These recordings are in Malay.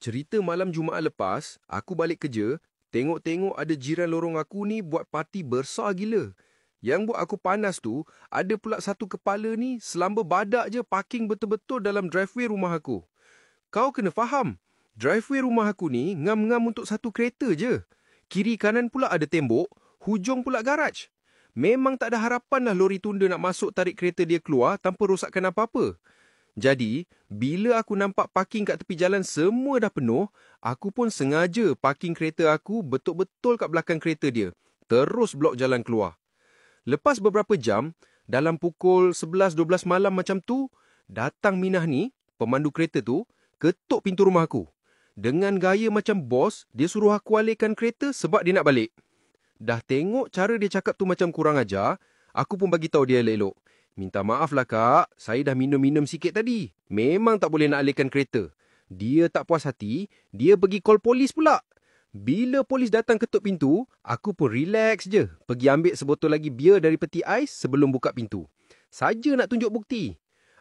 Cerita malam Jumaat lepas, aku balik kerja, tengok-tengok ada jiran lorong aku ni buat parti besar gila. Yang buat aku panas tu, ada pula satu kepala ni selamba badak je parking betul-betul dalam driveway rumah aku. Kau kena faham, driveway rumah aku ni ngam-ngam untuk satu kereta je. Kiri kanan pula ada tembok, hujung pula garaj. Memang tak ada harapan lah lori tunda nak masuk tarik kereta dia keluar tanpa rosakkan apa-apa. Jadi, bila aku nampak parking kat tepi jalan semua dah penuh, aku pun sengaja parking kereta aku betul-betul kat belakang kereta dia. Terus blok jalan keluar. Lepas beberapa jam, dalam pukul 11-12 malam macam tu, datang Minah ni, pemandu kereta tu, ketuk pintu rumah aku. Dengan gaya macam bos, dia suruh aku alihkan kereta sebab dia nak balik. Dah tengok cara dia cakap tu macam kurang ajar, aku pun bagi tahu dia elok-elok. Minta maaf lah kak, saya dah minum-minum sikit tadi. Memang tak boleh nak alihkan kereta. Dia tak puas hati, dia pergi call polis pula. Bila polis datang ketuk pintu, aku pun relax je. Pergi ambil sebotol lagi bia dari peti ais sebelum buka pintu. Saja nak tunjuk bukti.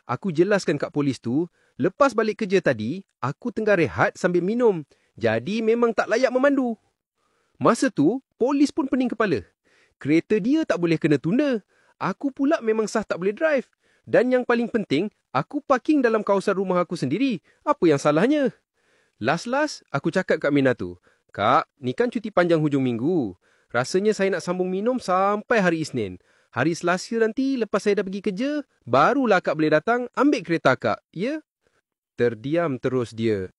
Aku jelaskan kat polis tu, lepas balik kerja tadi, aku tengah rehat sambil minum. Jadi memang tak layak memandu. Masa tu, polis pun pening kepala. Kereta dia tak boleh kena tunda. Aku pula memang sah tak boleh drive. Dan yang paling penting, aku parking dalam kawasan rumah aku sendiri. Apa yang salahnya? Last-last, aku cakap kat Mina tu, Kak, ni kan cuti panjang hujung minggu. Rasanya saya nak sambung minum sampai hari Isnin. Hari Selasa nanti, lepas saya dah pergi kerja, barulah Kak boleh datang ambil kereta Kak, ya? Terdiam terus dia.